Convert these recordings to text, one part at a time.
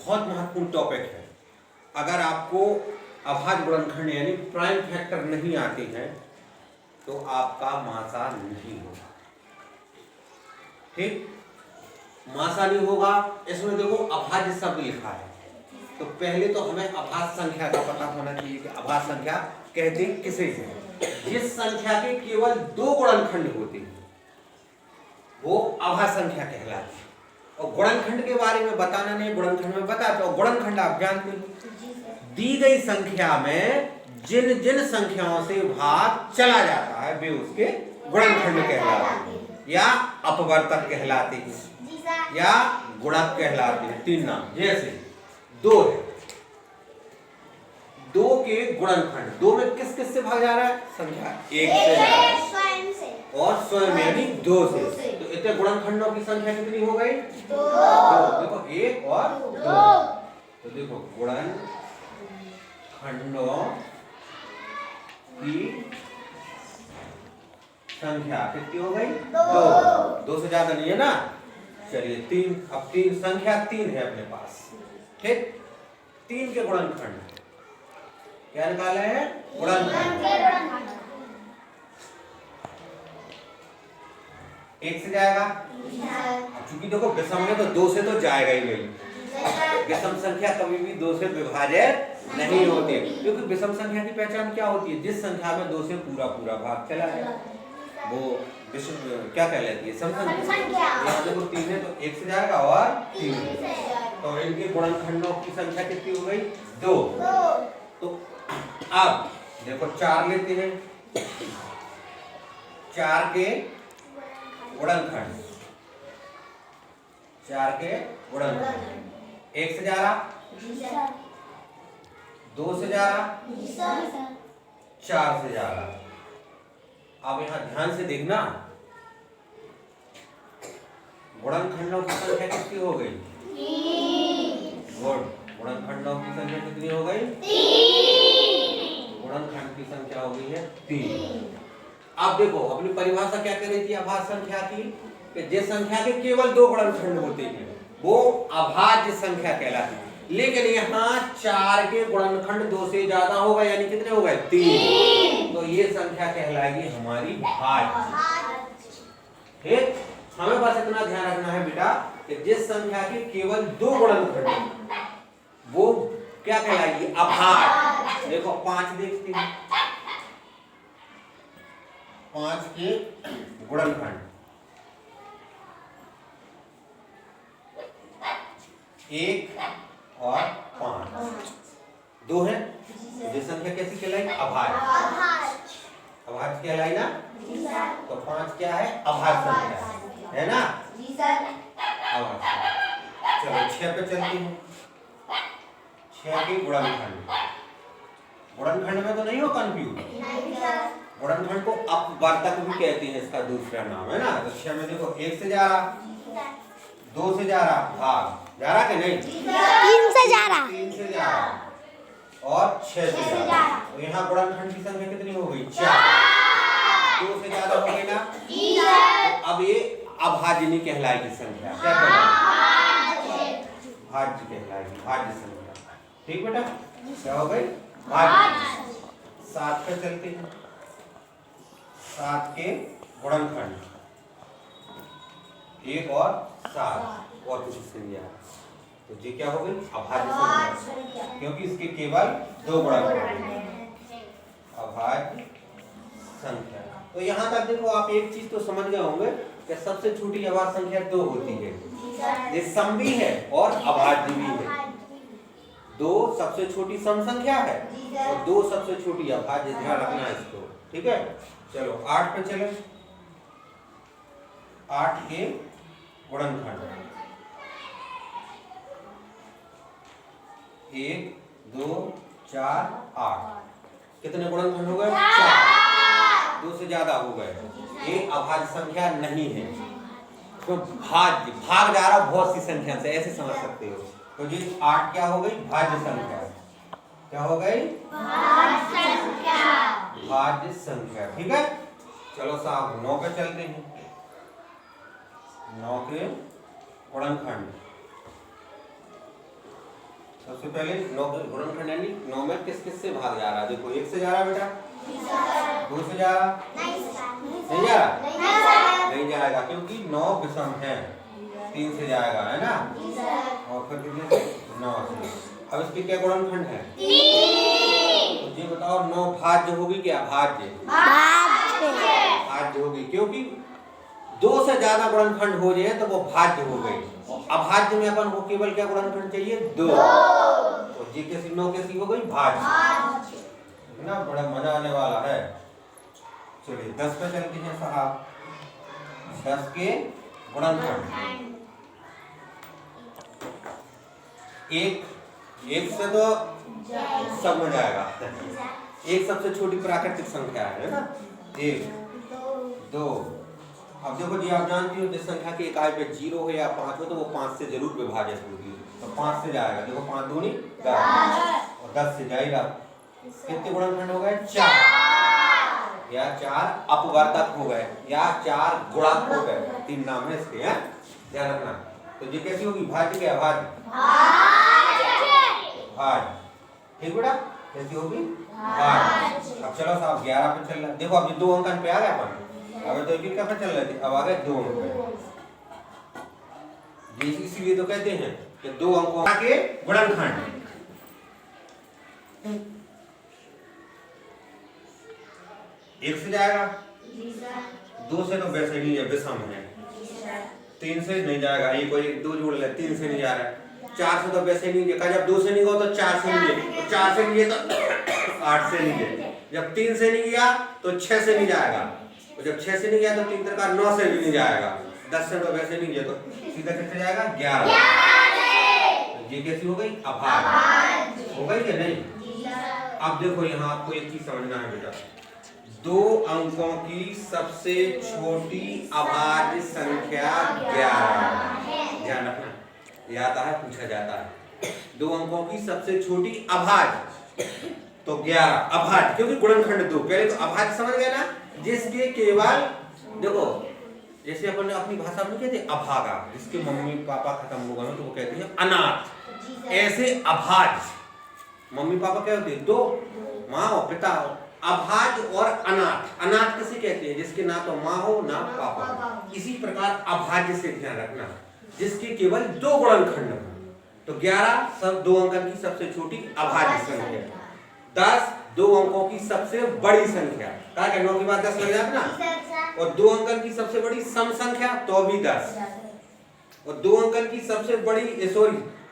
बहुत महत्वपूर्ण टॉपिक है। अगर आपको अभाज्य गुणनखंड यानी प्राइम फैक्टर नहीं आते हैं तो आपका मासा नहीं होगा। ठीक, मासा नहीं होगा। इसमें देखो अभाज्य शब्द लिखा है, तो पहले तो हमें अभाज्य संख्या का पता होना चाहिए कि अभाज्य संख्या कहते किसे हैं। जिस संख्या के केवल 2 गुणनखंड होते हैं वो अभाज्य संख्या कहलाती है। और गुणनखंड के बारे में बताना नहीं, गुणनखंड में बता दो। गुणनखंड आप जानते हो, दी गई संख्या में जिन जिन संख्याओं से भाग चला जाता है वे उसके गुणनखंड कहलाते हैं, या अपवर्तक कहलाते हैं, या गुणक कहलाते हैं। 3 नाम, जैसे 2 है, 2 के गुणनखंड, 2 में किस किस से भाग जा रहा है? संख्या 1 से जा रहा है और स्वयं यानी 2 से। तो इतने गुणनखंडों की संख्या कितनी हो गई? 2। देखो 1 और 2। तो देखो गुणनखंडों की संख्या कितनी हो गई? 2। 2 से ज्यादा नहीं है ना। चलिए 3, अब 3 संख्या 3 है अपने पास। ठीक, 3 के गुणनखंड क्या निकाले हैं? गुणनखंड 1 से जाएगा। चूंकि देखो विषम में तो 2 से तो जाएगा ही नहीं। विषम संख्या कभी भी 2 से विभाजित नहीं होती है, क्योंकि विषम संख्या की पहचान क्या होती है? जिस संख्या में 2 से पूरा पूरा भाग चला है वो विषम क्या कहलाती है? सम संख्या। देखो 3 है तो 1 से जाएगा और 3, तो इनके गुणनखंडों की संख्या कितनी हो गई? 2। तो अब देखो 4 लेते हैं, 4 के गुणनखंड, 4 के गुणनखंड 1 से जा रहा, 2 से जा रहा, 4 से जा रहा। अब यहां ध्यान से देखना, गुणनखंडों की संख्या कितनी हो गई? 3। गुणनखंडों की संख्या कितनी हो गई? 3। गुणनखंड की संख्या हो गई है 3। अब देखो अपनी परिभाषा क्या कह रही थी अभाज्य संख्या की? कि जिस संख्या के केवल 2 गुणनखंड होते हैं वो अभाज्य संख्या कहलाती है। लेकिन यहाँ 4 के गुणनखंड 2 से ज्यादा होगा, यानी कितने हो गए? 3। तो ये संख्या कहलाएगी हमारी भाज्य। ठीक, हमें बस इतना ध्यान रखना है बेटा कि जिस संख्या के केवल 2 गुणनखंड वो क्या कहलाएगी? अभाज्य। देखो 5 देखते हैं, 5 के गुणनखंड 1 और 5, 2 है। ये संख्या कैसी कहलाई? अभाज्य। अभाज्य कहलाई ना। तो 5 क्या है? अभाज्य संख्या है ना। अभाज्य। चलो 6 पे चलते हैं। 6 के गुणनखंड, गुणनखंड में तो नहीं हो कंफ्यूज? गुणनखंड को अपवर्तक भी कहते हैं, इसका दूसरा नाम है ना। तो 6 में देखो 1 से जा रहा, 2 से जा रहा, भाग जा रहा कि नहीं? 3 से जा रहा, 3 से जा रहा और 6 से जा रहा। तो यहाँ गुणनखंड की संख्या कितनी हो गई? 4। 2 से ज्यादा हो गई ना। तो अब ये अभाज्य नहीं कहलाएगी संख्या, क्या कहलाएगी? भाज्य कहलाएगी, भाज्य संख्या। ठीक बेटा, क्या हो गई? भाज्य। 7 पे चलते हैं। 7 के गुणनखंड 1 और 7 और कुछ इससे नहीं आया, तो ये क्या हो गई? अभाज्य संख्या, क्योंकि इसके केवल 2 गुणनखंड हैं। अभाज्य संख्या। तो यहाँ तक देखो आप एक चीज तो समझ गए होंगे कि सबसे छोटी अभाज्य संख्या 2 होती है। ये सम भी है और अभाज्य भी है। 2 सबसे छोटी सम संख्या है और 2 सबसे छोटी अभाज्य। ध्यान रखना है इसको, ठीक है। चलो 8 पे चले। 8 के गुणनखंड 1, 2, 4, 8। कितने गुणनखंड हो गए? 4। 2 से ज्यादा हो गए, ये अभाज्य संख्या नहीं है। तो भाज्य, भाग जा रहा बहुत सी संख्या से, ऐसे समझ सकते हो। तो जी 8 क्या हो गई? भाज्य संख्या। क्या हो गई? भाज्य संख्या। भाज्य संख्या, ठीक है। चलो साहब 9 पे चलते हैं। 9 के गुणनखंड सबसे पहले 9 गुणनखंड यानी 9 में किस किस से भाग जा रहा है? देखो 1 से जा रहा है बेटा, 2 से जा रहा, नहीं जा रहा, नहीं जाएगा क्योंकि 9 विषम है। 3 से जाएगा, है ना, और फिर कितने से? 9 से। अब इसके क्या गुणनखंड है? 3। तो ये बताओ 9 भाज्य होगी क्या? भाज्य भाज्य होगी, क्योंकि 2 से ज्यादा गुणनखंड हो जाए तो वो भाज्य हो गई। अभाज्य में अपन को केवल क्या गुणनखंड चाहिए? 2। तो ये कैसी 9 कैसी हो गई? भाज्य, है ना, बड़ा मजा आने वाला है। चलिए 10 पे चलते हैं साहब। 10 के गुणनखंड, एक से तो सब में जाएगा। एक सबसे छोटी प्राकृतिक संख्या है ना, 1, 2। अब देखो जी, आप जानती हो जिस संख्या की इकाई पे 0 हो या 5 हो तो वो 5 से जरूर विभाजित होगी। तो 5 से जाएगा, देखो 5 दूनी 10, और 10 से जाएगा। कितने गुणनखंड हो गए? 4, या 4 अपवर्तक हो गए, या 4 गुणक हो गए। 3 नाम है इसके, हैं, ध्यान रखना। तो ये कैसी होगी? भाज्य के अभाज्य? भाज्य। ठीक बेटा, कैसी होगी? भाज्य। अब चलो साहब 11 पे चल रहा है। देखो अब ये 2 अंकन पे आ गए अपन, अब तो एक पे चल रहे थे, अब आ गए 2 अंक पे। इसीलिए तो कहते हैं कि 2 अंकों के गुणनखंड। 1 से जाएगा, 2 से तो वैसे नहीं है, विषम है। 3 से नहीं जाएगा, ये कोई 2 जोड़ ले, 3 से नहीं जा रहा है। 4 से तो वैसे नहीं है, जब 2 से नहीं गया तो 4 से नहीं है, 4 से नहीं है तो 8 से नहीं है। जब 3 से नहीं गया तो 6 से नहीं जाएगा, और जब 6 से नहीं गया तो 3 का 9 से भी नहीं जाएगा। 10 से तो वैसे नहीं गया तो सीधा कितने जाएगा? 11। ये कैसी हो गई? अभाज्य हो गई या नहीं? अब देखो यहाँ आपको एक चीज समझना है बेटा, 2 अंकों की सबसे छोटी अभाज्य संख्या 11। ध्यान रखना, ये आता है, पूछा जाता है। 2 अंकों की सबसे छोटी अभाज्य तो 11 अभाज्य, क्योंकि गुणनखंड 2। पहले तो अभाज्य समझ गए ना, जिसके केवल देखो, जैसे अपन अपनी भाषा में कहते हैं अभागा, जिसके मम्मी पापा खत्म हो गए तो वो कहते हैं अनाथ। ऐसे अभाज्य मम्मी पापा क्या होते हैं? 2, माँ और पिता हो। अभाज्य और अनाथ, अनाथ किसे कहते हैं? जिसके ना तो माँ हो ना पापा हो। इसी प्रकार अभाज्य से ध्यान रखना, जिसके केवल 2 गुणनखंड हो। तो 11 सब 2 अंकन की सबसे छोटी अभाज्य संख्या। 10 2 अंकों की सबसे बड़ी संख्या, कहा कि 9 के बाद 10 लग जाता ना, और 2 अंकन की सबसे बड़ी सम संख्या तो भी 10, और 2 अंकन की सबसे बड़ी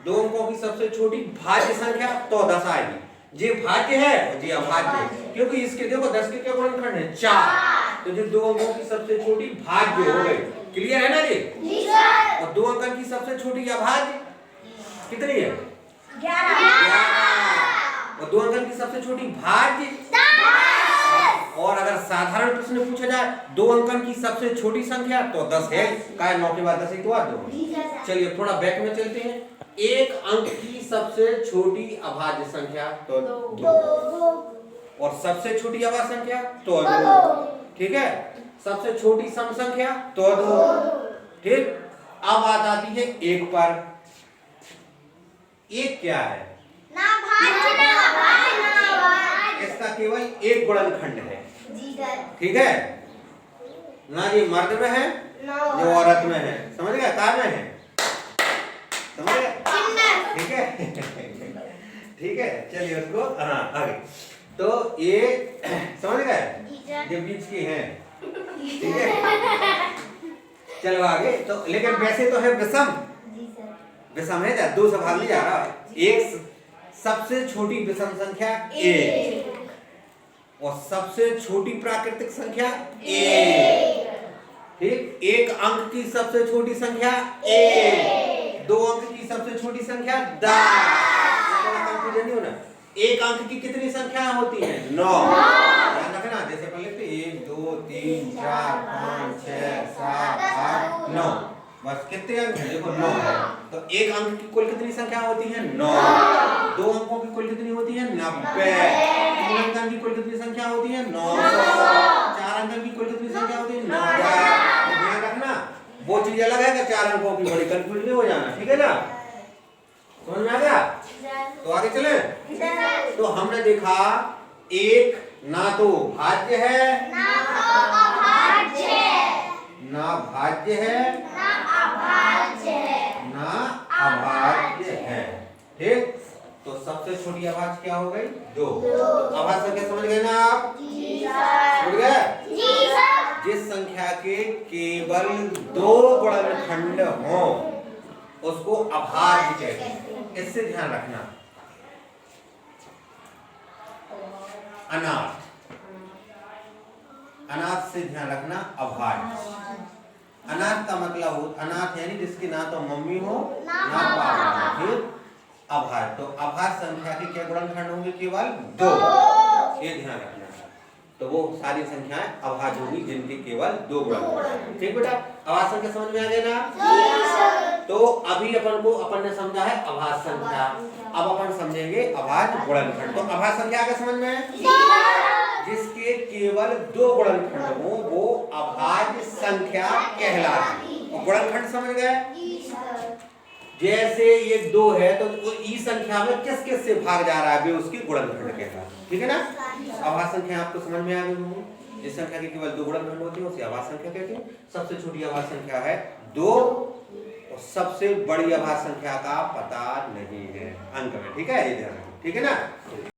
2 अंकों की सबसे छोटी भाज्य संख्या तो 10 आएगी। ये भाज्य है और ये अभाज्य है, क्योंकि इसके देखो 10 के क्या गुणनखंड है? 4। तो जो 2 अंकों की सबसे छोटी भाज्य हो गई। क्लियर है ना जी? और 2 अंकन की सबसे छोटी अभाज्य कितनी है? 11। और 2 अंकन की सबसे छोटी भाज्य 10। और अगर साधारण प्रश्न पूछा जाए 2 अंकन की सबसे छोटी संख्या तो 10 है, काय 9 के बाद 10 ही तो आ दो। चलिए थोड़ा बैक में चलते हैं। 1 अंक की सबसे छोटी अभाज्य संख्या तो 2, और सबसे छोटी अभाज्य संख्या तो 2। ठीक है, सबसे छोटी सम संख्या तो 2। ठीक, अब बात आती है 1 पर। 1 क्या है? ना भाज्य ना अभाज्य। इसका केवल 1 गुणनखंड है। ठीक है ना, ये मर्द में है जो औरत में है, समझ गए? कार में है, समझ गए? ठीक है ठीक है, चलिए उसको आगे। तो ये समझ गए, जो बीच की है। ठीक है, चलो आगे। तो लेकिन वैसे तो है विषम, विषम है, 2 से भाग नहीं जा रहा। 1 सबसे छोटी विषम संख्या 1, और सबसे छोटी प्राकृतिक संख्या 1। ठीक, 1 अंक की सबसे छोटी संख्या 1, 2 अंक की सबसे छोटी संख्या 10। कंफ्यूजन नहीं होना। 1 अंक की कितनी संख्या होती है? 9। ध्यान रखना, जैसे अपन लिखते 1 2 3 4 5 6 7 8 9, बस कितने अंक हैं? देखो 9 है। तो 1 अंक की कुल कितनी संख्या होती है? 9। 2 अंकों की कुल कितनी होती है? 90। 3 अंकों की कुल कितनी संख्या होती है? 900। 4 अंकों की कुल कितनी संख्या होती है? 9000। ध्यान रखना, वो चीज अलग है कि 4 अंकों की बड़ी कंफ्यूजन नहीं हो जाना। ठीक है ना, समझ में आ गया? तो आगे चले। तो हमने देखा एक ना तो भाज्य है ना तो अभाज्य है, ना भाज्य है ना अभाज्य है, ना अभाज्य है। ठीक, तो सबसे छोटी आवाज क्या हो गई? दो। आवाज संख्या समझ गए ना आप? जी सर। समझ गए? जी सर। जिस संख्या के केवल दो गुणनखंड हों उसको अभाज्य कहते हैं। इससे ध्यान रखना। अनाथ, अनाथ से ध्यान रखना, अभाज्य। अनाथ का मतलब हो, अनाथ यानी जिसकी ना तो मम्मी हो ना पापा हो। फिर अभाज्य, तो अभाज्य संख्या के क्या गुणनखंड होंगे? केवल दो। ये ध्यान रखना। तो वो सारी संख्याएं अभाज्य होंगी जिनके केवल दो गुणनखंड। ठीक बेटा, अभाज्य संख्या समझ में आ गई ना? तो अभी अपन ने समझा है अभाज्य संख्या, अब अपन समझेंगे अभाज्य गुणनखंड। तो अभाज्य संख्या आगे समझ में? जिसके केवल दो गुणनखंड हो वो अभाज्य संख्या कहलाती है। गुणनखंड समझ गए? जैसे ये दो है तो ई संख्या में किस किस से भाग जा रहा है वे उसकी गुणनखंड कहलाता है। ठीक है ना? अभाज्य संख्या आपको समझ में आ गई होगी। जिस संख्या के केवल दो गुणनखंड होते हैं उसे अभाज्य संख्या कहते हैं। सबसे छोटी अभाज्य संख्या है दो और सबसे बड़ी अभाज्य संख्या का पता नहीं है अंक में। ठीक है, ये ध्यान रखो। ठीक है ना?